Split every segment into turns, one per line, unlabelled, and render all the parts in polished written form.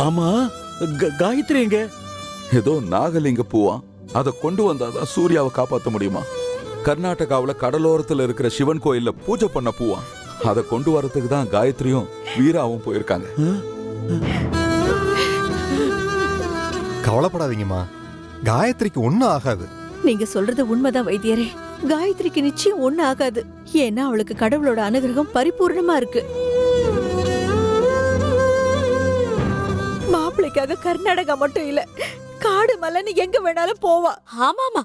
ஆமா, காயத்ரி எங்க?
ஏதோ நாகலிங்க பூவா, அதை கொண்டு வந்தாதான் சூர்யாவை காப்பாற்ற முடியுமா? கர்நாடகாவில் கடலோரத்தில் இருக்கிற சிவன் கோயில்ல பூஜை பண்ண பூவா, அதை கொண்டு வரதுக்கு தான் காயத்ரியும் வீராவும் போயிருக்காங்க.
கவலைப்படாதீங்கம்மா, காயத்ரிக்கு ஒன்னும் ஆகாது.
நீங்க சொல்றது உண்மைதான் வைத்தியரே. காயத்ரிக்கு நிச்சயம் ஒண்ணு ஆகாது. ஏன்னா அவளுக்கு கடவுளோட அனுகிரகம் பரிபூர்ணமா இருக்கு. மாப்பிள்ளைக்காக கர்நாடகா மட்டும் இல்ல, காடு மலைன்னு எங்க வேணாலும் போவா.
ஆமாமா,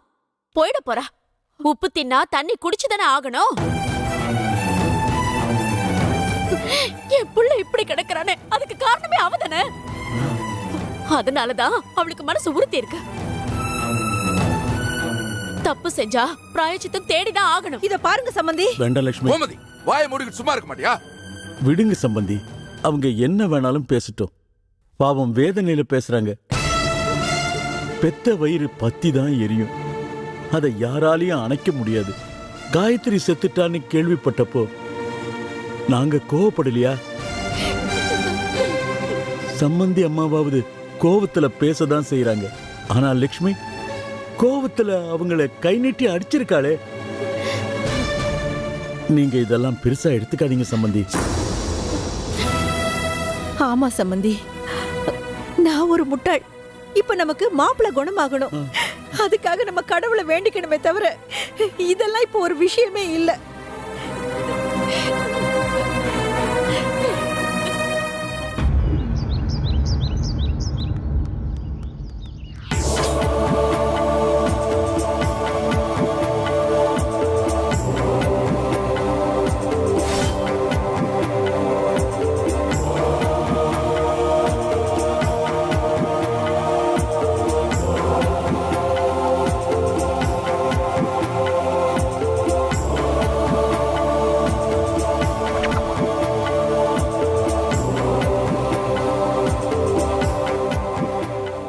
போயிட போறா. உப்பு தின்னா தண்ணி குடிச்சுதானே ஆகணும். என் புள்ள இப்படி கிடக்குறானே, அதுக்கு காரணமே அவதானே. அதனாலதான் அவளுக்கு மனசு உறுத்தி இருக்கு. தப்பு செஞ்சா பிராயச்சித்தம் தேடிதான் ஆகணும்.
இத பாருங்க சம்பந்தி.
வேண்டாம் லட்சுமி,
கோமதி, வாயை மூடிக்கிட்டு சும்மா இருக்க மாட்டியா?
விடுங்க சம்பந்தி, அவங்க என்ன வேணாலும் பேசட்டும். பாவம் வேதனையில பேசுறாங்க. பெத்த வயிறு பத்தி தான் எரியும், அதை யாராலையும் அணைக்க முடியாது. காயத்ரி செத்துட்டான்னு கேள்விப்பட்டப்போ நாங்க கோவப்படலையா? சம்பந்தி அம்மாவாவது கோவத்துல பேசதான் செய்யறாங்க. ஆனா லட்சுமி கோவத்துல அவங்கள கை நீட்டி அடிச்சிருக்காளே. நீங்க இதெல்லாம் பெருசா எடுத்துக்காதீங்க சம்பந்தி.
ஆமா சம்பந்தி, நான் ஒரு முட்டாள். இப்ப நமக்கு மாப்பிள்ளை குணமாகணும். அதுக்காக நம்ம கடவுளை வேண்டிக்கணுமே தவிர இதெல்லாம் இப்ப ஒரு விஷயமே இல்ல.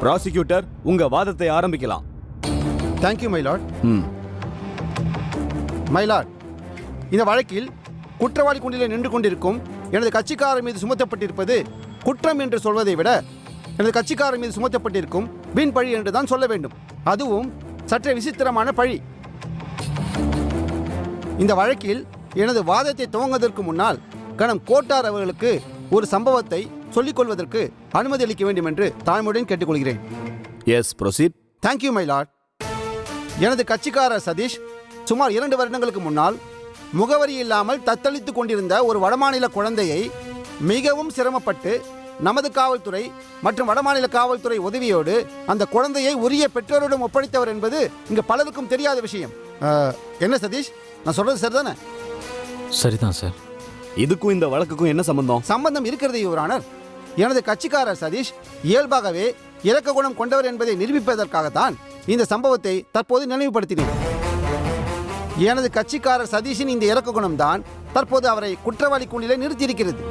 ப்ராசிக்யூட்டர், உங்க வாதத்தை ஆரம்பிக்கலாம்.
Thank you my Lord. My Lord, இந்த வழக்கில் குற்றவாளி குண்டிலே நின்று கொண்டிருக்கும் எனது கட்சிக்காரர் மீது சுமத்தப்பட்டிருப்பது குற்றம் என்று சொல்வதை விட எனது கட்சிக்காரர் மீது சுமத்தப்பட்டிருக்கும் வீண் பழி என்று தான் சொல்ல வேண்டும். அதுவும் சற்றே விசித்திரமான பழி. இந்த வழக்கில் எனது வாதத்தை துவங்குவதற்கு முன்னால் கணம் கோட்டார் அவர்களுக்கு ஒரு சம்பவத்தை சொல்லிக் கொள்வதற்கு அனுமதி அளிக்க வேண்டும் என்று தாழ்மையுடன் கேட்டுக்கொள்கிறேன்.
Yes, proceed.
Thank you my lord. எனது கட்சிக்காரர் சதீஷ் சுமார் 2 வருடங்களுக்கு முன்னால் முகவரி இல்லாமல் தத்தளித்துக் கொண்டிருந்த ஒரு வடமாநில குழந்தையை மிகவும் சிரமப்பட்டு நமது காவல்துறை மற்றும் வடமாநில காவல்துறை உதவியோடு அந்த குழந்தையை உரிய பெற்றோரிடம் ஒப்படைத்தவர் என்பது இங்கு பலருக்கும் தெரியாத விஷயம். என்ன சதீஷ், நான் சொல்றது சரிதானே?
சரிதான் சார். இதுக்கும் இந்த வழக்குக்கும் என்ன சம்பந்தம்?
சம்பந்தம் இருக்கிறது யுவர் ஆனர். எனது கட்சிக்காரர் சதீஷ் இயல்பாகவே இரக்க குணம் கொண்டவர் என்பதை நிரூபிப்பதற்காகத்தான் இந்த சம்பவத்தை தற்போது நினைவுபடுத்தினேன். எனது கட்சிக்காரர் சதீஷின் இந்த இரக்க குணம் தான் தற்போது அவரை குற்றவாளி கூண்டிலே நிறுத்தியிருக்கிறது.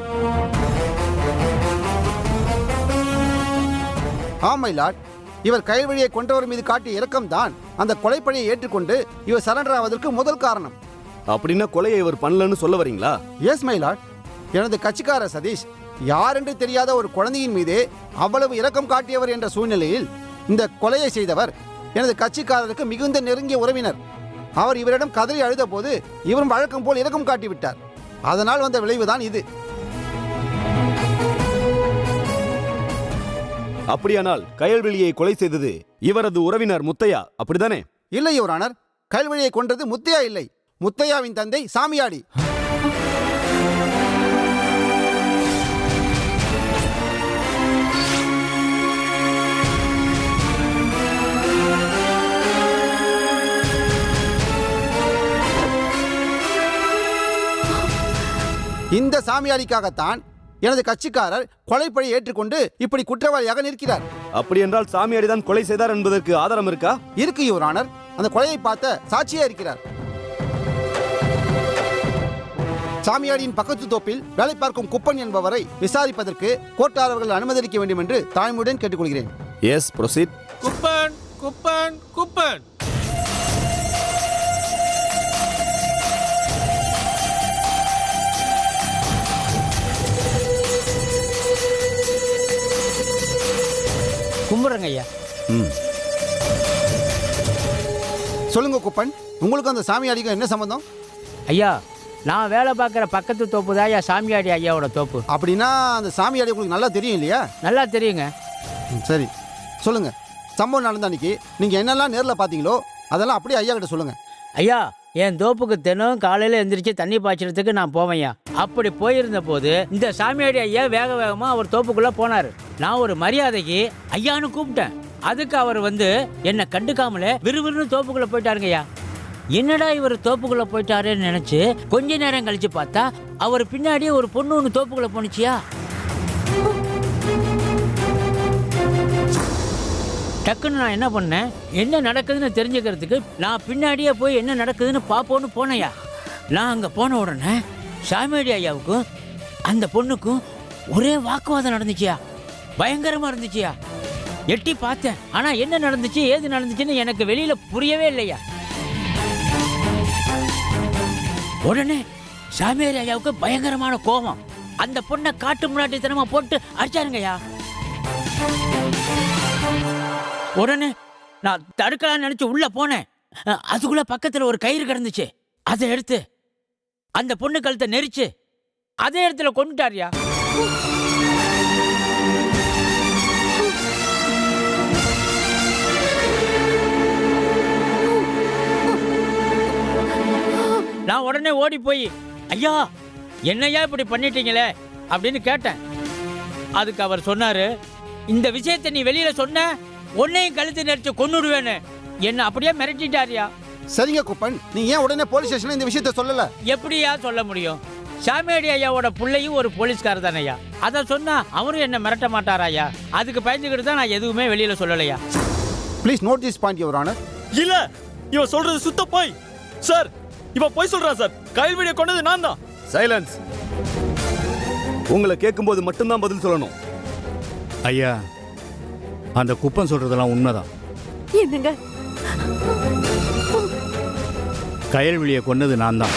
ஆமை லார்ட், இவர் கைவழியை கொண்டவர் மீது காட்டிய இரக்கம் தான் அந்த கொலைப்பழியை ஏற்றுக்கொண்டு இவர் சரண்டர் ஆவதற்கு முதல் காரணம்.
அப்படின்னா கொலையை இவர் பண்ணலன்னு சொல்ல வரீங்களா?
S my lord. எனது கட்சிக்காரர் சதீஷ் யார் என்று தெரியாத ஒரு குழந்தையின் மீதே அவ்வளவு இரக்கம் காட்டியவர் என்ற சூழ்நிலையில் இந்த கொலையை செய்தவர் எனது கட்சிக்காரருக்கு மிகுந்த நெருங்கிய உறவினர். அவர் இவரிடம் கதறி அழுத போது இவரும் வழக்கம் போல் இரக்கம் காட்டிவிட்டார். அதனால் வந்த விளைவுதான் இது.
அப்படியானால் கயல்வெளியை கொலை செய்தது இவரது உறவினர் முத்தையா, அப்படிதானே?
இல்லை யுவர் ஆனர், கயல்வெளியை கொன்றது முத்தையா இல்லை, முத்தையாவின் தந்தை சாமியாடி. இந்த சாமியாடிக்காகத்தான் எனது கட்சிக்காரர் கொலைப்பழி ஏற்றுக்கொண்டு இப்படி குற்றவாளியாக நிற்கிறார்.
அப்படி என்றால் சாமியாடிதான் கொலை செய்தார் என்பதற்கு ஆதாரம் இருக்கா?
இருக்கு யுவர் ஆனர். அந்த கொலையை பார்த்த சாட்சியா இருக்கிறார். சாமியாடியின் பக்கத்து தோப்பில் வேலை பார்க்கும் குப்பன் என்பவரை விசாரிப்பதற்கு கோட்டார் அவர்கள் அனுமதி அளிக்க வேண்டும் என்று தாழ்மையுடன் கேட்டுக்கொள்கிறேன்.
Yes, proceed.
குப்பன் குப்பன் குப்பன்.
கும்பிட்றேங்க ஐயா.
ம்.
சொல்லுங்க குப்பன், உங்களுக்கு அந்த சாமியாடிக்கும் என்ன சம்பந்தம்?
ஐயா, நான் வேலை பார்க்குற பக்கத்து தோப்பு தான் ஐயா சாமியாடி ஐயாவோட தோப்பு.
அப்படின்னா அந்த சாமியாடி உங்களுக்கு நல்லா தெரியும் இல்லையா?
நல்லா தெரியுங்க.
சரி சொல்லுங்க, சம்பவம் நடந்த அன்னைக்கு நீங்க என்னெல்லாம் நேர்ல பாத்தீங்களோ அதெல்லாம் அப்படியே ஐயா கிட்ட சொல்லுங்க.
ஐயா, என் தோப்புக்கு தினம் காலையில் எந்திரிச்சு தண்ணி பாய்ச்சறதுக்கு நான் போவேன்யா. அப்படி போயிருந்த போது இந்த சாமியாடி ஐயா வேக வேகமாக அவர் தோப்புக்குள்ளே போனார். நான் ஒரு மரியாதைக்கு ஐயான்னு கூப்பிட்டேன். அதுக்கு அவர் வந்து என்னை கண்டுக்காமலே விறுவிறுன்னு தோப்புக்குள்ளே போயிட்டாருங்கய்யா. என்னடா இவர் தோப்புக்குள்ளே போயிட்டாருன்னு நினச்சி கொஞ்ச நேரம் கழிச்சு பார்த்தா அவர் பின்னாடியே ஒரு பொண்ணு ஒன்று தோப்புக்குள்ளே போணுச்சியா. டக்குன்னு நான் என்ன பண்ணேன், என்ன நடக்குதுன்னு தெரிஞ்சுக்கிறதுக்கு நான் பின்னாடியே போய் என்ன நடக்குதுன்னு பார்ப்போன்னு போனேயா. நான் அங்கே போன உடனே சாமியாடி ஐயாவுக்கும் அந்த பொண்ணுக்கும் ஒரே வாக்குவாதம் நடந்துச்சியா. பயங்கரமாக இருந்துச்சியா. எட்டி பார்த்தேன், ஆனால் என்ன நடந்துச்சு ஏது நடந்துச்சுன்னு எனக்கு வெளியில் புரியவே இல்லையா. உடனே சாமியாடி ஐயாவுக்கு பயங்கரமான கோபம். அந்த பொண்ணை காட்டு முன்னாடித்தனமா போட்டு அடிச்சாருங்கய்யா. உடனே நான் தடுக்கலாம்னு நினைச்சு உள்ள போனேன். அதுக்குள்ள பக்கத்துல ஒரு கயிறு கிடந்துச்சு. அதை எடுத்து அந்த பொண்ணு கழுத்தை நெரிச்சு அதே இடத்துல கொண்டுட்டாரியா. நான் உடனே ஓடி போய், ஐயா என்னையா இப்படி பண்ணிட்டீங்களே அப்படின்னு கேட்டேன். அதுக்கு அவர் சொன்னாரு, இந்த விஷயத்தை நீ வெளியில சொன்ன உன்னையும் கழுத்து நெரிச்சு கொன்னுடுவேன்னு என்ன அப்படியே மிரட்டிட்டாரியா.
சரிங்க குப்பன், நீங்க ஏன் உடனே போலீஸ் ஸ்டேஷன்ல இந்த விஷயத்த சொல்லல?
எப்படியா சொல்ல முடியும்? சாமியாடி ஐயாவோட பிள்ளையும் ஒரு போலீஸ்காரர் தானையா. அதை சொன்னா அவரும் என்ன மிரட்ட மாட்டாராயா. அதுக்கு பயந்துக்கிட்டு தான் நான் எதுவுமே வெளியில சொல்லலையா.
Please note this point your honour.
இல்ல, இவன் சொல்றது சுத்த போய். சார், இவன் போய் சொல்றான் சார். கயல்விழியை கொண்டது நான் தான். சைலன்ஸ். உங்களை கேட்கும்போது மட்டும்தான் பதில் சொல்லணும்.
ஐயா, அந்த குப்பன் சொல்றதெல்லாம் உண்மைதான்.
என்னங்க?
கயல்விழியை கொன்னது நான் தான்.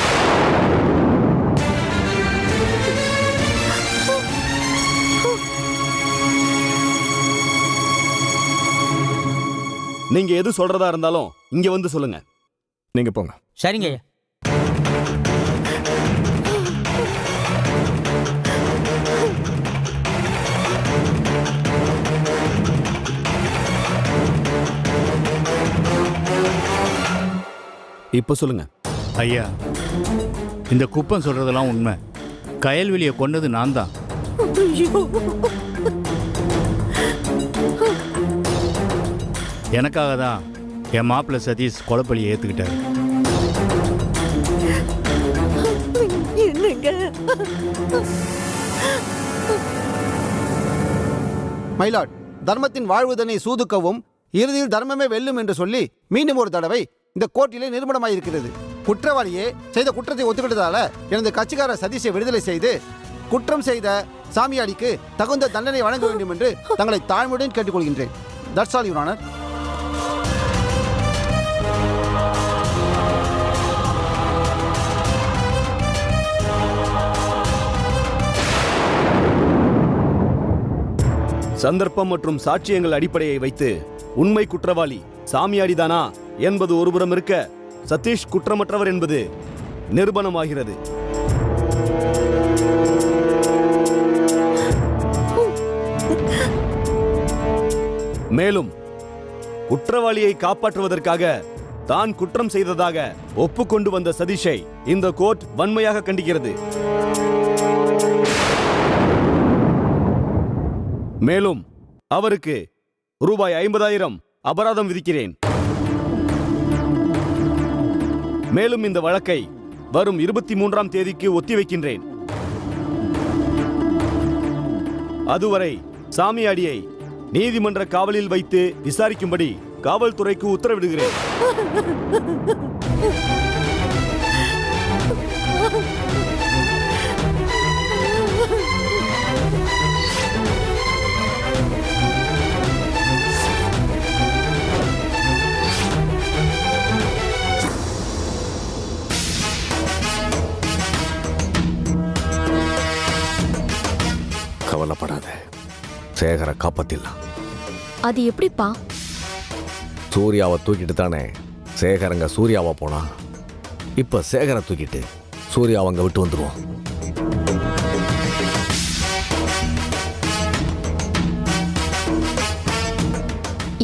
நீங்க எது சொல்றதா இருந்தாலும் இங்க வந்து சொல்லுங்க. நீங்க போங்க.
சரிங்க ஐயா.
இப்ப சொல்லுங்க.
ஐயா, இந்த குப்பன் சொல்றதெல்லாம் உண்மை. கயல்விழியை கொன்னது நான் தான். எனக்காக தான் என் மாப்பிள்ளை சதீஷ் கொலைப்பழியை ஏத்துக்கிட்டாரு.
என்னங்க?
மைலாட், தர்மத்தின் வாழ்வுதனை சூதுக்கவும் இறுதியில் தர்மமே வெல்லும் என்று சொல்லி மீண்டும் ஒரு தடவை இந்த கோர்ட்டிலே நிரூபணமாயிருக்கிறது. குற்றவாளியே செய்த குற்றத்தை ஒத்துக்கிட்டதால எனது கட்சிக்கார சதீஷை விடுதலை செய்து குற்றம் செய்த சாமியாடிக்கு தகுந்த தண்டனை வழங்க வேண்டும் என்று தங்களை தாழ்மையுடன் கேட்டுக்கொள்கின்றேன். That's all your honour.
சந்தர்ப்பம் மற்றும் சாட்சியங்கள் அடிப்படையை வைத்து உண்மை குற்றவாளி சாமியாடிதானா என்பது ஒருபுறம் இருக்க, சதீஷ் குற்றமற்றவர் என்பது நிரூபணமாகிறது. மேலும் குற்றவாளியை காப்பாற்றுவதற்காக தான் குற்றம் செய்ததாக ஒப்புக்கொண்டு வந்த சதீஷை இந்த கோர்ட் வன்மையாக கண்டிக்கிறது. மேலும் அவருக்கு ரூபாய் 50,000 அபராதம் விதிக்கிறேன். மேலும் இந்த வழக்கை வரும் 23ஆம் தேதிக்கு ஒத்திவைக்கின்றேன். அதுவரை சாமியாடியை நீதிமன்ற காவலில் வைத்து விசாரிக்கும்படி காவல்துறைக்கு உத்தரவிடுகிறேன்.
கவலைப்படாத, சேகரை காப்பாத்திடலாம்.
அது எப்படிப்பா?
சூர்யாவை தூக்கிட்டு தானே சேகரங்க சூர்யாவை போனா. இப்ப சேகரை தூக்கிட்டு சூர்யாவை அங்க விட்டு வந்துருவோம்.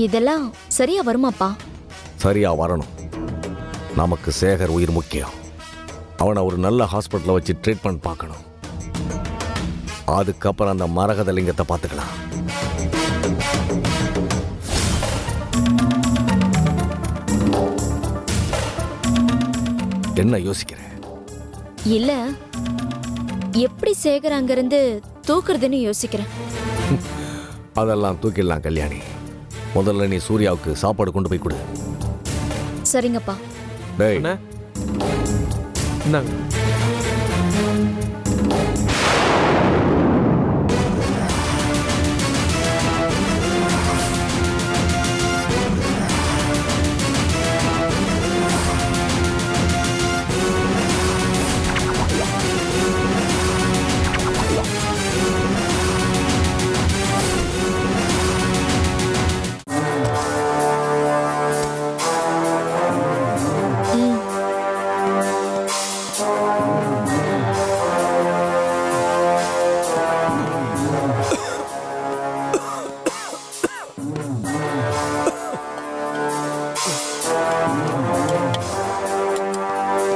இதெல்லாம் சரியா வருமாப்பா?
சரியா வரணும். நமக்கு சேகர் உயிர் முக்கியம். அவனை ஒரு நல்ல ஹாஸ்பிட்டலில் வச்சு ட்ரீட்மெண்ட் பார்க்கணும். அதுக்கப்புறம் அந்த மரகத லிங்கத்தை பார்த்துக்கலாம். என்ன யோசிக்கிற?
இல்ல, எப்படி சேகர் அங்கிருந்து தூக்குறதுன்னு யோசிக்கிறேன்.
அதெல்லாம் தூக்கிடலாம் கல்யாணி. முதல்ல நீ சூர்யாவுக்கு சாப்பாடு கொண்டு போய் கொடு.
சரிங்கப்பா.
டேய்,
இந்தாங்க.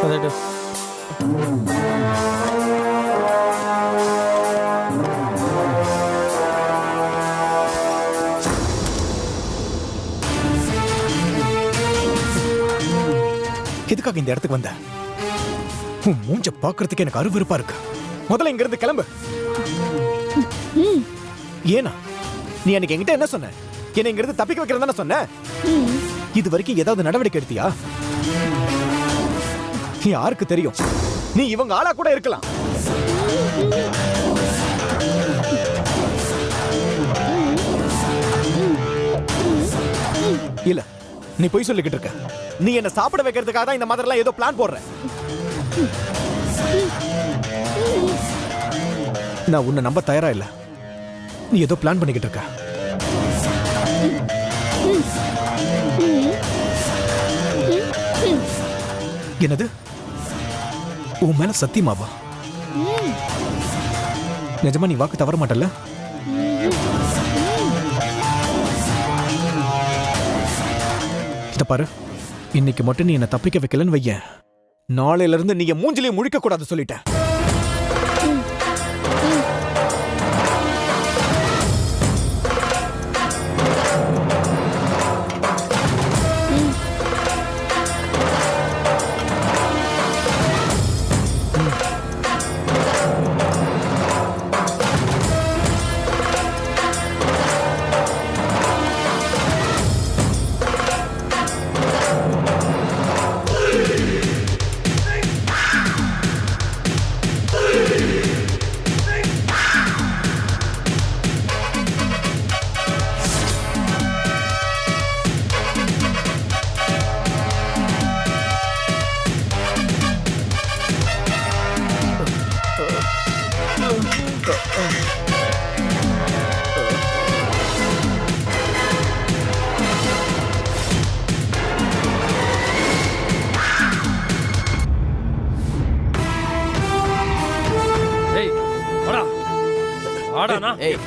அதாட்டு.
எதுக்காக இந்த இடத்துக்கு வந்த? உன் மூஞ்ச பாக்குறதுக்கு எனக்கு அருவருப்பா இருக்கு. முதல்ல இங்க இருந்து கிளம்பு. ஏனா நீ அன்னைக்கு என்கிட்ட என்ன சொன்ன? என்ன இங்க இருந்து தப்பிக்க வைக்கிறதா சொன்ன? இது வரைக்கும் ஏதாவது நடவடிக்கை எடுத்தியா? யாருக்கு தெரியும், நீ இவங்க ஆளா கூட இருக்கலாம். இல்ல, நீ பொய் சொல்லிக்கிட்டு இருக்க. நீ என்ன சாப்பிட வைக்கிறதுக்காக தான் இந்த மாதிரிலாம் ஏதோ பிளான் போடுற. நான் உன்னை நம்ப தயாரா இல்ல. நீ ஏதோ பிளான் பண்ணிக்கிட்டு இருக்க. என்னது? உன் மேல சத்தியமாவா? நிஜமா நீ வாக்கு தவற மாட்டல்ல? இத பாரு, இன்னைக்கு மட்டும் நீ என்ன தப்பிக்க வைக்கலன்னு வையேன், நாளையில இருந்து நீ என் மூஞ்சிலேயே முழிக்க கூடாது சொல்லிட்ட.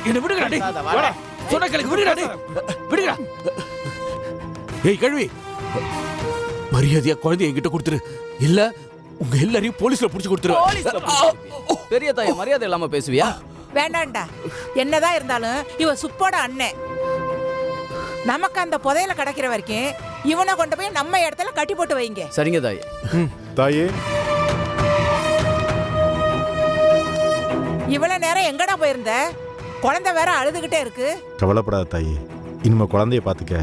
என்ன விடுங்கடா டேய். வாடா. சொன்ன கேளுங்க, விடுங்கடா டேய். விடுங்கடா. ஏய் கழுவி, மரியாதையா குழந்தைய என்கிட்ட கொடுத்துரு. இல்ல உங்க எல்லாரையும் போலீஸ்ல புடிச்சு கொடுத்துரு.
பெரிய தாய மரியாதை இல்லாம பேசுவியா?
வேண்டாம்டா. என்னதான் இருந்தாலும் இவ சுப்போட அண்ணன். நமக்கு அந்த புதையல கிடைக்கிற வரைக்கும் இவனை கொண்டு போய் நம்ம இடத்துல கட்டி போட்டு வைங்க.
சரிங்க தாயே.
தாயே,
இவ்வளவு நேரம் எங்கடா போயிருந்த? குழந்தை வேற அழுதுகிட்டே இருக்கு.
கவலைப்படாத தாயே, இனிமே குழந்தைய பாத்துக்க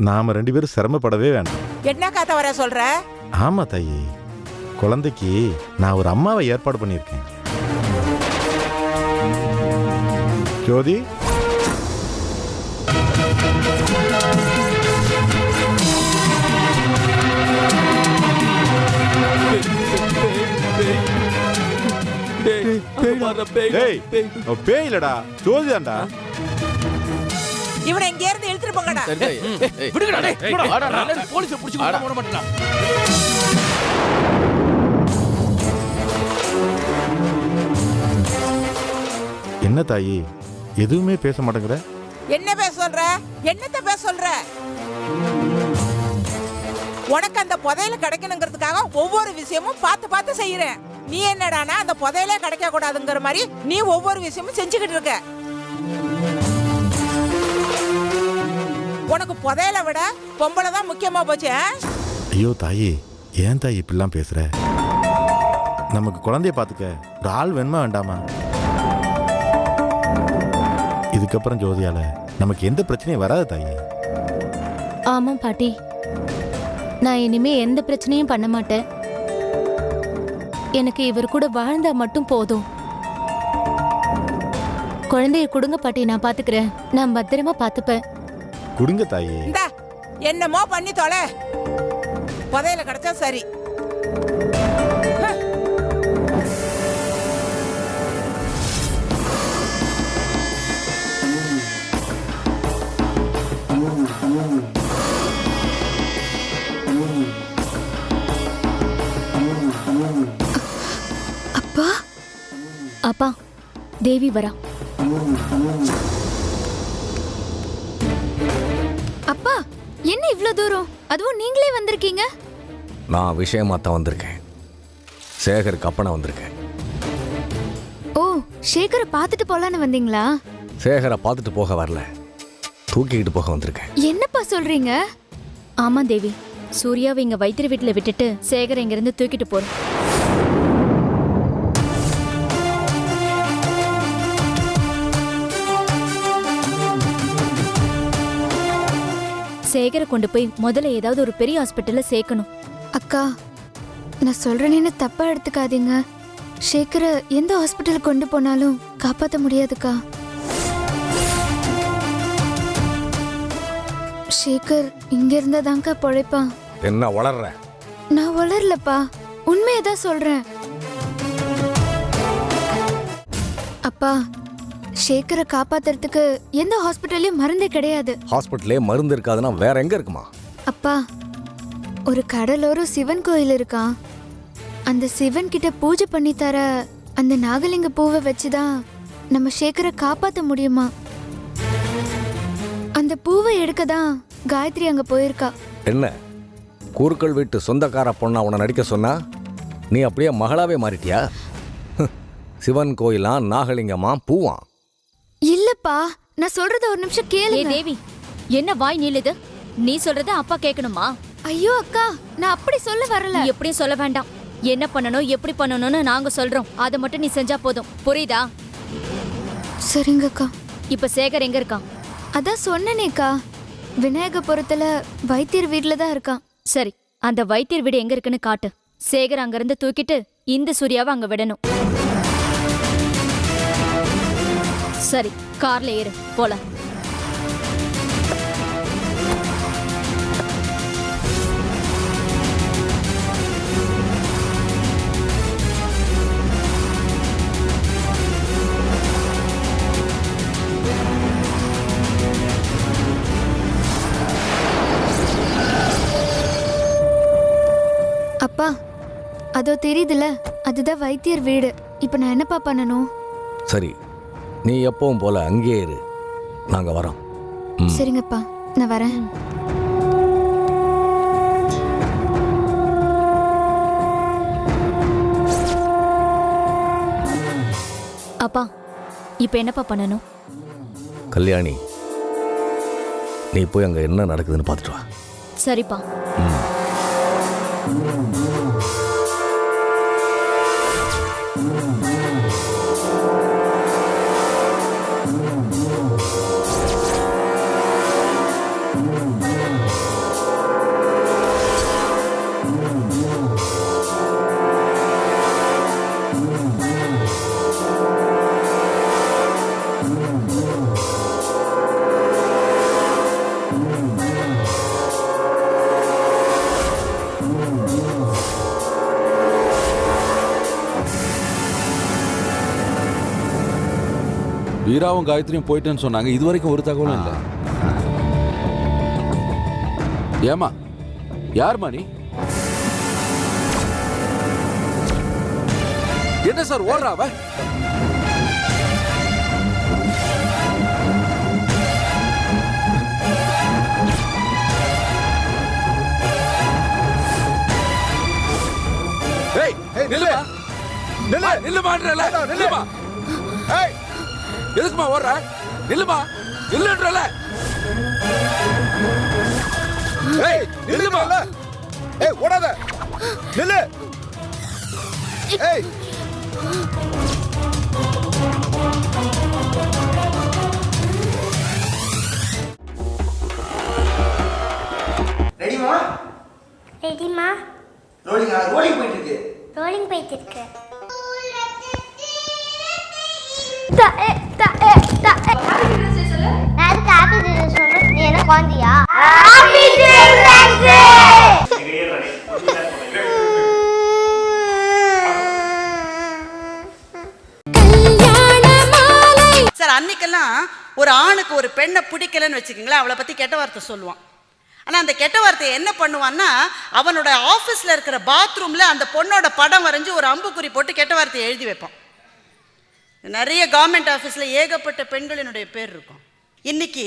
நாம 2 பேரும் சிரமப்படவே வேண்டாம்.
என்ன கதை வர சொல்ற?
ஆமா தாயே, குழந்தைக்கு நான் ஒரு அம்மாவை ஏற்பாடு பண்ணியிருக்கேன். ஜோதி, பேய் இல்லடா, ஜோதிதான்டா.
இவனை இங்க இருந்து இழுத்துட்டு போங்கடா.
விடுங்கடா டேய். வாடா நான் போலீஸ் புடிச்சு போட மாட்டேனா.
என்ன தாயி எதுவுமே பேச மாட்டேங்கிற?
என்ன பேச சொல்ற? என்னத்த பேச சொல்ற? உனக்கு அந்த புதையல கிடைக்கணுங்கிறதுக்காக ஒவ்வொரு விஷயமும் பார்த்து பார்த்து செய்யறேன். நீ என்னடானா அந்த புதையலே கிடைக்க கூடாதுங்கிற மாதிரி நீ ஒவ்வொரு விஷயமும் செஞ்சுக்கிட்டு இருக்க. உனக்கு புதையலை விட பொம்பளை தான் முக்கியமா போச்சு.
ஐயோ தாயி, ஏன் தாயி இப்படிலாம் பேசுற? நமக்கு குழந்தைய பார்த்துக்க ஒரு ஆள் வேணுமா வேண்டாமா? இதுக்கப்புறம் ஜோதியால நமக்கு எந்த பிரச்சனையும் வராது தாயி.
ஆமா பாட்டி, நான் இனிமே எந்த பிரச்சனையும் பண்ண மாட்டேன். எனக்கு இவர் கூட வாழ்ந்தா மட்டும் போதும். குழந்தைய கொடுங்க பாட்டி, நான் பாத்துக்கிறேன். நான் பத்திரமா பாத்துப்பேன்.
கொடுங்க தாயி.
இந்தா என்னமோ பண்ணி தொலை. புதையல கிடைச்சா சரி.
அப்பா அப்பா, தேவி வரா. அப்பா, என்ன இவ்ளோ தூரம்? அதுவும் நீங்களே வந்திருக்கீங்க?
நான் விஷயமா தான் வந்திருக்கேன். சேகருக்கு அப்பனா வந்திருக்கேன்.
ஓ, சேகரை பார்த்துட்டு போலான்னு வந்தீங்களா?
சேகரை பார்த்துட்டு போக வரல, தூக்கிக்கிட்டு போக வந்திருக்கேன்.
என்னப்பா சொல்றீங்க? ஆமா தேவி, சூர்யாவை இங்க வைத்திரு வீட்டுல விட்டுட்டு சேகரை இங்க இருந்து தூக்கிட்டு போறோம். சேகரை கொண்டு போய் முதல்ல ஏதாவது ஒரு பெரிய ஹாஸ்பிட்டல்ல சேர்க்கணும். அக்கா, நான் சொல்றேன்னு தப்பா எடுத்துக்காதீங்க. சேகரை எந்த ஹாஸ்பிட்டல் கொண்டு போனாலும் காப்பாற்ற முடியாதுக்கா. சேகர் இங்க இருந்தாதான்க்கா பொழைப்பான்.
என்ன வளர்ற?
நான் வளரலப்பா, உண்மையதான் சொல்றேன். அப்பா, சேகரை காப்பாத்துறதுக்கு எந்த ஹாஸ்பிட்டல்லயும் மருந்தே கிடையாது.
ஹாஸ்பிட்டலே மருந்து இருக்காதுன்னா வேற எங்க இருக்குமா?
அப்பா, ஒரு கடலோர சிவன் கோயில் இருக்கான். அந்த சிவன் கிட்ட பூஜை பண்ணி தர அந்த நாகலிங்க பூவை வச்சுதான் நம்ம சேகரை காப்பாத்த முடியுமா? அந்த பூவை எடுக்க தான் காயத்ரி அங்க போயிருக்கா.
என்ன கூறுக்கள் வீட்டு சொந்தக்கார பொண்ணா உன்னை நடிக்க சொன்னா நீ அப்படியே மகளாவே மாறிட்டியா? சிவன் கோயிலா, நாகலிங்கமா, பூவான்?
இல்லப்பா, நான் சொல்றத ஒரு நிமிஷம் கேளுங்க.
தேவி, என்ன வாய் நீளுது? நீ சொல்றத அப்பா கேட்கணுமா?
ஐயோ அக்கா, நான் அப்படி சொல்ல வரல.
நீ எப்படியும் சொல்ல வேண்டாம். என்ன பண்ணணும் எப்படி பண்ணணும்னு நாங்க சொல்றோம், அதை மட்டும் நீ செஞ்சா போதும். புரியுதா?
சரிங்க அக்கா.
இப்ப சேகர் எங்க இருக்கான்?
அதான் சொன்னனேக்கா, விநாயகபுரத்துல வைத்தியர் வீட்டுல தான் இருக்கான்.
சரி, அந்த வைத்தியர் வீடு எங்க இருக்குன்னு காட்டு. சேகர் அங்கிருந்து தூக்கிட்டு இந்த சூர்யாவை அங்க விடணும். சரி, கார்ல ஏறு, போலாம்.
அப்பா, அதோ தெரியுதுல, அதுதான் வைத்தியர் வீடு. இப்ப நான் என்னப்பா பண்ணணும்?
சரி, நீ எப்பவும் போல அங்கேயே இரு, நாங்க வரோம்.
சரிங்கப்பா, நான் வரேன்.
அப்பா, இப்ப என்னப்பா பண்ணணும்?
கல்யாணி, நீ போய் அங்க என்ன நடக்குதுன்னு பார்த்துட்டு வா.
சரிப்பா.
வீராவும் காயத்ரியும் போயிட்டேன்னு சொன்னாங்க. இது வரைக்கும் ஒரு தகவலும் இல்லை.
ஏமா யார்மா நீ? என்ன சார் ஓடுறா அவ? ஏய் நில்லுமா நில்லுமான்றல நில்லுமா. ஏய் எதுக்குமா ஓடுற? நில்லுமா நில்லுன்றல. ஏய் நில்லுமா.
ஏய் ஓடாத நில்லு. ஏய்
ரெடிமா?
ரெடிமா?
ரோலிங் போயிட்டு இருக்கு.
ரோலிங் போயிட்டு இருக்கு. நீ என்ன குழந்தையா?
சார் அன்னைக்கெல்லாம் ஒரு ஆணுக்கு ஒரு பெண்ணை பிடிக்கலன்னு வச்சுக்கோங்களேன், அவளை பற்றி கெட்ட வார்த்தை சொல்லுவான். ஆனால் அந்த கெட்ட வார்த்தையை என்ன பண்ணுவான்னா, அவனோட ஆஃபீஸில் இருக்கிற பாத்ரூமில் அந்த பொண்ணோட படம் வரைஞ்சி ஒரு அம்புக்குறி போட்டு கெட்ட வார்த்தையை எழுதி வைப்பான். நிறைய கவர்மெண்ட் ஆஃபீஸில் ஏகப்பட்ட பெண்களினுடைய பேர் இருக்கும். இன்னைக்கு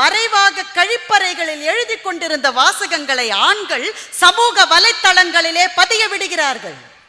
மறைவாக கழிப்பறைகளில் எழுதி கொண்டிருந்த வாசகங்களை ஆண்கள் சமூக வலைத்தளங்களிலே பதிய விடுகிறார்கள்.